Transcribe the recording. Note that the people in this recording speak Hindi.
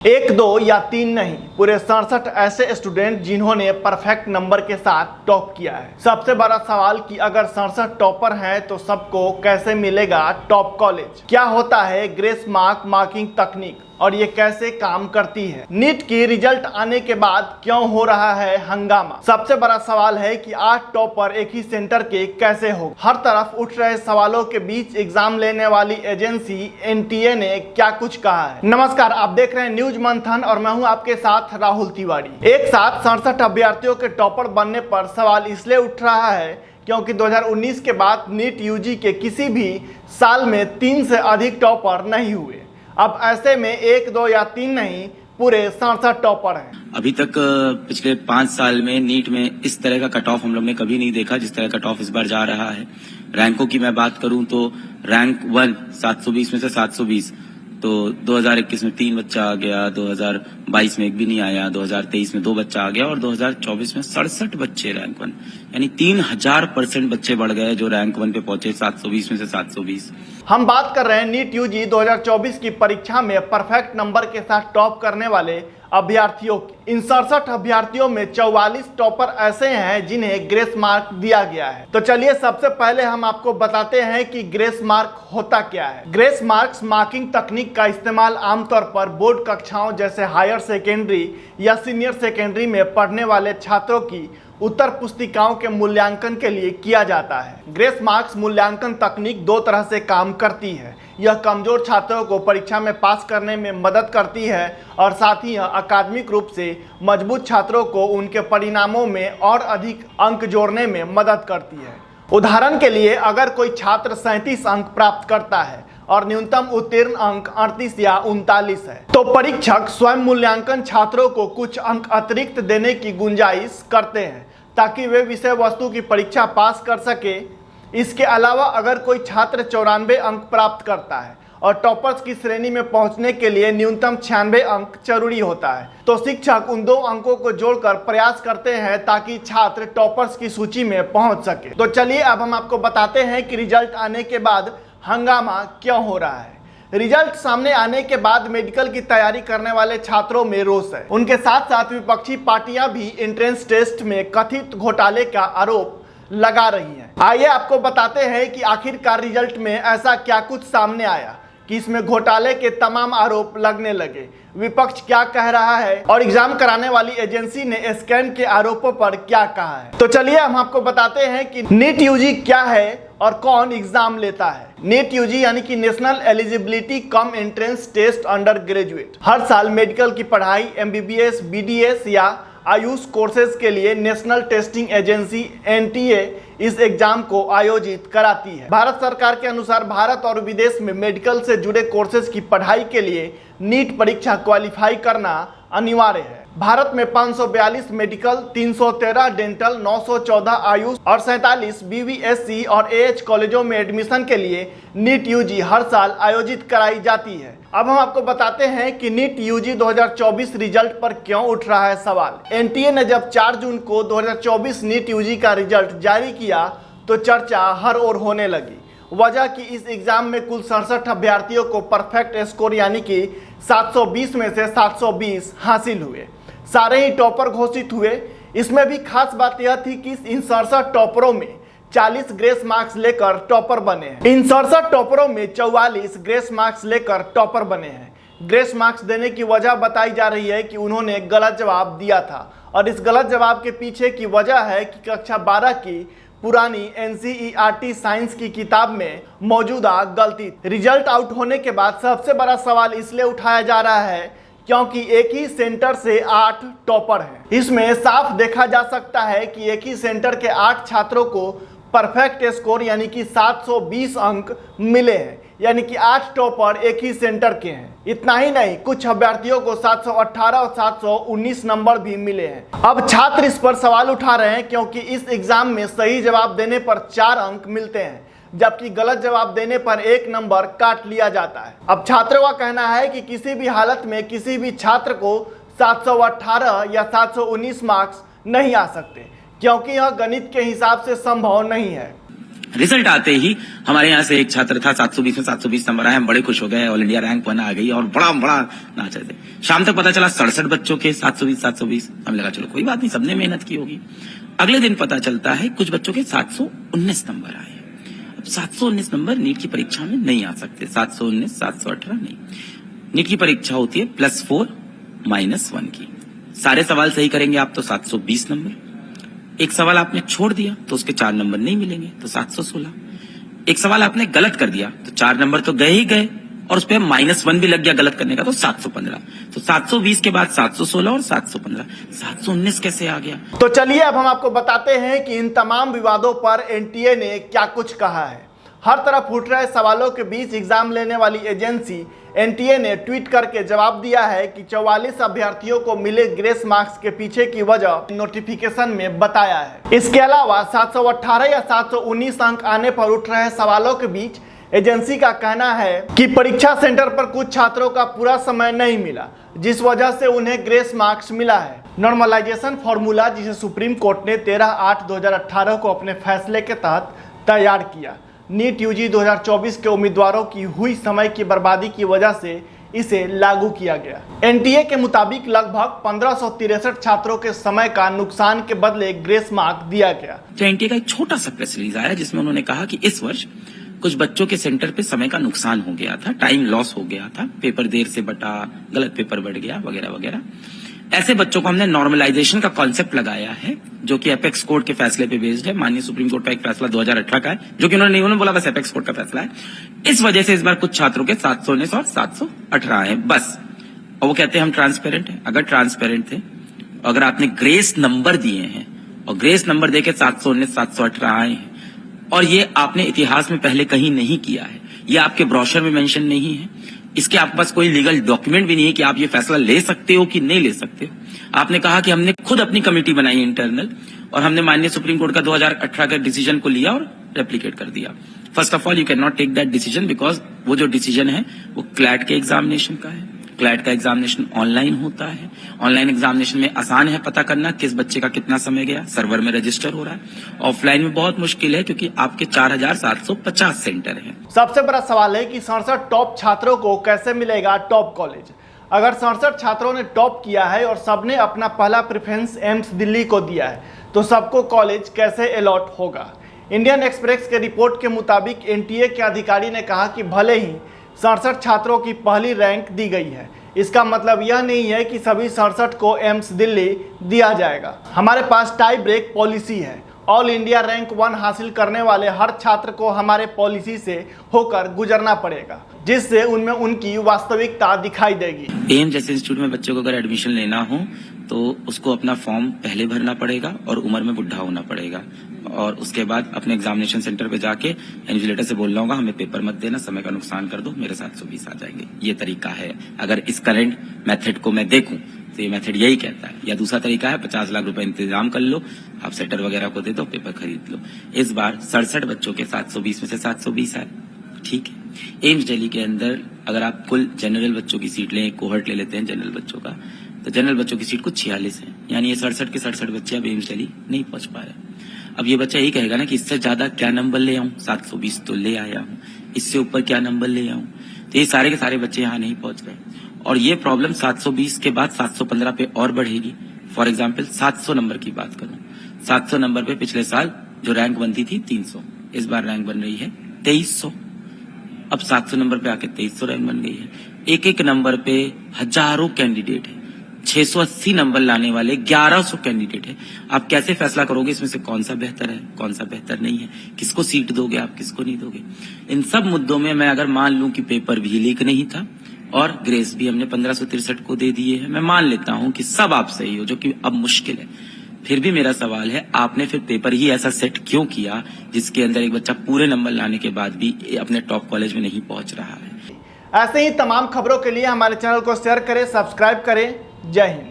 एक दो या तीन नहीं, पूरे 67 ऐसे स्टूडेंट जिन्होंने परफेक्ट नंबर के साथ टॉप किया है। सबसे बड़ा सवाल कि अगर 67 टॉपर हैं तो सबको कैसे मिलेगा टॉप कॉलेज? क्या होता है ग्रेस मार्क मार्किंग तकनीक और ये कैसे काम करती है? नीट की रिजल्ट आने के बाद क्यों हो रहा है हंगामा? सबसे बड़ा सवाल है कि 8 टॉपर एक ही सेंटर के कैसे हो? हर तरफ उठ रहे सवालों के बीच एग्जाम लेने वाली एजेंसी एनटीए ने क्या कुछ कहा है। नमस्कार, आप देख रहे हैं न्यूज मंथन और मैं हूं आपके साथ राहुल तिवारी। एक साथ 67 अभ्यर्थियों के टॉपर बनने पर सवाल इसलिए उठ रहा है क्योंकि 2019 के बाद नीट यूजी के किसी भी साल में 3 से अधिक टॉपर नहीं हुए। अब ऐसे में एक दो या तीन नहीं, पूरे 67 टॉपर हैं। अभी तक पिछले 5 साल में नीट में इस तरह का कट ऑफ हम लोग ने कभी नहीं देखा जिस तरह कट ऑफ इस बार जा रहा है। रैंकों की मैं बात करूं तो रैंक 1 720 में से 720, तो 2021 में 3 बच्चा आ गया, 2022 में एक भी नहीं आया, 2023 में 2 बच्चा आ गया और 2024 में 67 बच्चे रैंक 1, यानी 3000% बच्चे बढ़ गए जो रैंक 1 पे पहुंचे, 720 में से 720। हम बात कर रहे हैं नीट यूजी 2024 की परीक्षा में परफेक्ट नंबर के साथ टॉप करने वाले अभ्यर्थियों की। इन 67 अभ्यर्थियों में 44 टॉपर ऐसे हैं जिन्हें ग्रेस मार्क दिया गया है। तो चलिए सबसे पहले हम आपको बताते हैं कि ग्रेस मार्क होता क्या है। ग्रेस मार्क्स मार्किंग तकनीक का इस्तेमाल आमतौर पर बोर्ड कक्षाओं जैसे हायर सेकेंडरी या सीनियर सेकेंडरी में पढ़ने वाले छात्रों की उत्तर पुस्तिकाओं के मूल्यांकन के लिए किया जाता है। ग्रेस मार्क्स मूल्यांकन तकनीक 2 तरह से काम करती है। यह कमजोर छात्रों को परीक्षा में पास करने में मदद करती है और साथ ही यह अकादमिक रूप से मजबूत छात्रों को उनके परिणामों में और अधिक अंक जोड़ने में मदद करती है। उदाहरण के लिए अगर कोई छात्र 37 अंक प्राप्त करता है और न्यूनतम उत्तीर्ण अंक 38 या 39 है, तो परीक्षक स्वयं मूल्यांकन छात्रों को कुछ अंक अतिरिक्त देने की गुंजाइश करते हैं ताकि वे विषय वस्तु की परीक्षा पास कर सके। इसके अलावा अगर कोई छात्र 94 अंक प्राप्त करता है और टॉपर्स की श्रेणी में पहुंचने के लिए न्यूनतम 96 अंक जरूरी होता है, तो शिक्षक उन 2 अंकों को जोड़कर प्रयास करते हैं ताकि छात्र टॉपर्स की सूची में पहुंच सके। तो चलिए अब हम आपको बताते हैं कि रिजल्ट आने के बाद हंगामा क्यों हो रहा है। रिजल्ट सामने आने के बाद मेडिकल की तैयारी करने वाले छात्रों में रोष है। उनके साथ साथ विपक्षी पार्टियां भी एंट्रेंस टेस्ट में कथित घोटाले का आरोप लगा रही हैं। आइए आपको बताते हैं कि आखिरकार रिजल्ट में ऐसा क्या कुछ सामने आया कि इसमें घोटाले के तमाम आरोप लगने लगे। विपक्ष क्या कह रहा है और एग्जाम कराने वाली एजेंसी ने स्कैम के आरोपों पर क्या कहा है। तो चलिए हम आपको बताते हैं कि नीट यूजी क्या है और कौन एग्जाम लेता है। नीट यूजी यानी कि national eligibility cum entrance test under graduate हर साल मेडिकल की पढ़ाई, एमबीबीएस, बीडीएस या आयुष कोर्सेज के लिए नेशनल टेस्टिंग एजेंसी एनटीए इस एग्जाम को आयोजित कराती है। भारत सरकार के अनुसार भारत और विदेश में मेडिकल से जुड़े कोर्सेज की पढ़ाई के लिए नीट परीक्षा क्वालिफाई करना अनिवार्य है। भारत में 542 मेडिकल, 313 डेंटल, 914 आयुष और 47 बीवीएससी और एएच कॉलेजों में एडमिशन के लिए नीट यूजी हर साल आयोजित कराई जाती है। अब हम आपको बताते हैं कि नीट यूजी 2024 रिजल्ट पर क्यों उठ रहा है सवाल। एनटीए ने जब 4 जून को 2024 नीट यूजी का रिजल्ट जारी किया तो चर्चा हर ओर होने लगी। वजह कि इस एग्जाम में कुल 67 अभ्यर्थियों को परफेक्ट स्कोर यानी कि 720 में से 720 हासिल हुए। सारे ही टॉपर घोषित हुए। इसमें भी खास बात यह थी कि इन 67 टॉपरों में 40 ग्रेस मार्क्स लेकर टॉपर बने हैं। इन 67 टॉपरों में 44 ग्रेस मार्क्स लेकर टॉपर बने हैं। ग्रेस मार्क्स देने की वजह बताई जा रही है कि उन्होंने गलत जवाब दिया था और इस गलत जवाब के पीछे की वजह है कि कक्षा 12 की पुरानी एनसीईआरटी साइंस की किताब में मौजूदा गलती। रिजल्ट आउट होने के बाद सबसे बड़ा सवाल इसलिए उठाया जा रहा है क्योंकि एक ही सेंटर से 8 टॉपर हैं। इसमें साफ देखा जा सकता है कि एक ही सेंटर के 8 छात्रों को परफेक्ट स्कोर यानी कि 720 अंक मिले हैं, यानी कि 8 टॉपर एक ही सेंटर के हैं। इतना ही नहीं, कुछ अभ्यर्थियों को 718 और 719 नंबर भी मिले हैं। अब छात्र इस पर सवाल उठा रहे हैं क्योंकि इस एग्जाम में सही जवाब देने पर 4 अंक मिलते हैं जबकि गलत जवाब देने पर 1 नंबर काट लिया जाता है। अब छात्रों का कहना है कि किसी भी हालत में किसी भी छात्र को 718 या 719 मार्क्स नहीं आ सकते क्योंकि यह गणित के हिसाब से संभव नहीं है। रिजल्ट आते ही हमारे यहाँ से एक छात्र था 720 में 720 नंबर आए, हम बड़े खुश हो गए, ऑल इंडिया रैंक 1 आ गई और बड़ा बड़ा नाच रहे थे। शाम तक पता चला 67 बच्चों के 720 हमें लगा चलो कोई बात नहीं, सबने मेहनत की होगी। अगले दिन पता चलता है कुछ बच्चों के 719 नंबर आए। अब 719 नंबर नीट की परीक्षा में नहीं आ सकते, 719 718 नहीं। नीट की परीक्षा होती है +4 -1 की। सारे सवाल सही करेंगे आप तो 720 नंबर। एक सवाल आपने छोड़ दिया तो उसके 4 नंबर नहीं मिलेंगे तो 716। एक सवाल आपने गलत कर दिया तो 4 नंबर तो गए ही गए और उस पर -1 भी लग गया गलत करने का तो 715। तो 720 के बाद 716 और 715, 719 कैसे आ गया? तो चलिए अब हम आपको बताते हैं कि इन तमाम विवादों पर एनटीए ने क्या कुछ कहा है। हर तरफ उठ रहे सवालों के बीच एग्जाम लेने वाली एजेंसी एनटीए ने ट्वीट करके जवाब दिया है कि 44 अभ्यर्थियों को मिले ग्रेस मार्क्स के पीछे की वजह नोटिफिकेशन में बताया है। इसके अलावा 718 या 719 अंक आने पर उठ रहे सवालों के बीच एजेंसी का कहना है कि परीक्षा सेंटर पर कुछ छात्रों का पूरा समय नहीं मिला, जिस वजह से उन्हें ग्रेस मार्क्स मिला है। नॉर्मलाइजेशन फॉर्मूला जिसे सुप्रीम कोर्ट ने 13/8/2018 को अपने फैसले के तहत तैयार किया, नीट यूजी 2024 के उम्मीदवारों की हुई समय की बर्बादी की वजह से इसे लागू किया गया। एनटीए के मुताबिक लगभग 1563 छात्रों के समय का नुकसान के बदले ग्रेस मार्क दिया गया। तो एनटीए का एक छोटा सा प्रेस रिलीज आया जिसमें उन्होंने कहा कि इस वर्ष कुछ बच्चों के सेंटर पे समय का नुकसान हो गया था, टाइम लॉस हो गया था, पेपर देर से बटा, गलत पेपर बढ़ गया वगैरह वगैरह। ऐसे बच्चों को हमने नॉर्मलाइजेशन का कॉन्सेप्ट लगाया है जो कि एपेक्स कोर्ट के फैसले पे बेस्ड है। माननीय सुप्रीम कोर्ट का एक फैसला 2018 का है जो कि उन्होंने बोला बस एपेक्स कोर्ट का फैसला है। इस वजह से इस बार कुछ छात्रों के 719 और 718 है बस। और वो कहते हैं हम ट्रांसपेरेंट है। अगर ट्रांसपेरेंट थे, अगर आपने ग्रेस नंबर दिए हैं और ग्रेस नंबर देके 719 718 आए हैं और ये आपने इतिहास में पहले कहीं नहीं किया है, ये आपके ब्रोशर में मेंशन नहीं है, इसके आपके पास कोई लीगल डॉक्यूमेंट भी नहीं है कि आप ये फैसला ले सकते हो कि नहीं ले सकते हो। आपने कहा कि हमने खुद अपनी कमेटी बनाई इंटरनल और हमने माननीय सुप्रीम कोर्ट का 2018 के डिसीजन को लिया और रेप्लिकेट कर दिया। First of all you can not take that decision because वो जो डिसीजन है वो क्लैट के एग्जामिनेशन का है। क्लैट का एग्जामिनेशन ऑनलाइन होता है। ऑनलाइन एग्जामिनेशन में आसान है पता करना किस बच्चे का कितना समय गया, सर्वर में रजिस्टर हो रहा है। ऑफलाइन में बहुत मुश्किल है क्योंकि आपके 4750 सेंटर हैं। सबसे बड़ा सवाल है कि 67 टॉप छात्रों को कैसे मिलेगा टॉप कॉलेज। अगर 67 छात्रों ने टॉप किया है और सबने अपना पहला प्रेफरेंस एम्स दिल्ली को दिया है तो सबको कॉलेज कैसे अलॉट होगा। इंडियन एक्सप्रेस के रिपोर्ट के मुताबिक एनटीए के अधिकारी ने कहा कि भले ही 67 छात्रों की पहली रैंक दी गई है, इसका मतलब यह नहीं है कि सभी 67 को एम्स दिल्ली दिया जाएगा। हमारे पास टाई ब्रेक पॉलिसी है। ऑल इंडिया रैंक 1 हासिल करने वाले हर छात्र को हमारे पॉलिसी से होकर गुजरना पड़ेगा, जिससे उनमें उनकी वास्तविकता दिखाई देगी। एम्स जैसे इंस्टीट्यूट में बच्चों को अगर एडमिशन लेना हो तो उसको अपना फॉर्म पहले भरना पड़ेगा और उम्र में बुढ़ा होना पड़ेगा और उसके बाद अपने एग्जामिनेशन सेंटर पे जाके इन्विजिलेटर से बोलना होगा हमें पेपर मत देना, समय का नुकसान कर दो, मेरे 720 आ जाएंगे। ये तरीका है। अगर इस करंट मेथड को मैं देखूं तो ये मेथड यही कहता है। या दूसरा तरीका है 50 लाख रुपए इंतजाम कर लो, आप सेटर वगैरह को दे दो, पेपर खरीद लो। इस बार 67 बच्चों के 720 में से 720 आए, ठीक है। एम्स दिल्ली के अंदर अगर आप कुल जनरल बच्चों की सीट लें, कोहर्ट ले लेते हैं जनरल बच्चों का, तो जनरल बच्चों की सीट कुछ 46 है, यानी ये 67 के 67 बच्चे अब एम्स दिल्ली नहीं पहुंच पा रहे। अब ये बच्चा यही कहेगा ना कि इससे ज्यादा क्या नंबर ले आऊं, 720 तो ले आया हूं, इससे ऊपर क्या नंबर ले आऊं। तो ये सारे के सारे बच्चे यहाँ नहीं पहुंच रहे और ये प्रॉब्लम 720 के बाद 715 पे और बढ़ेगी। फॉर एग्जाम्पल 700 नंबर की बात करूं, 700 नंबर पे पिछले साल जो रैंक बनती थी 300, इस बार रैंक बन रही है 2300। अब 700 नंबर पे आके 2300 रैंक बन गई है। एक एक नंबर पे हजारों कैंडिडेट है, 680 नंबर लाने वाले 1100 कैंडिडेट है। आप कैसे फैसला करोगे इसमें से कौन सा बेहतर है, कौन सा बेहतर नहीं है, किसको सीट दोगे आप, किसको नहीं दोगे। इन सब मुद्दों में मैं अगर मान लूं कि पेपर भी लीक नहीं था और ग्रेस भी हमने 1563 को दे दिए हैं, मैं मान लेता हूं कि सब आप सही हो, जो कि अब मुश्किल है, फिर भी मेरा सवाल है आपने फिर पेपर ही ऐसा सेट क्यों किया जिसके अंदर एक बच्चा पूरे नंबर लाने के बाद भी अपने टॉप कॉलेज में नहीं पहुंच रहा है। ऐसे ही तमाम खबरों के लिए हमारे चैनल को शेयर करें, सब्सक्राइब करें। जय हिंद।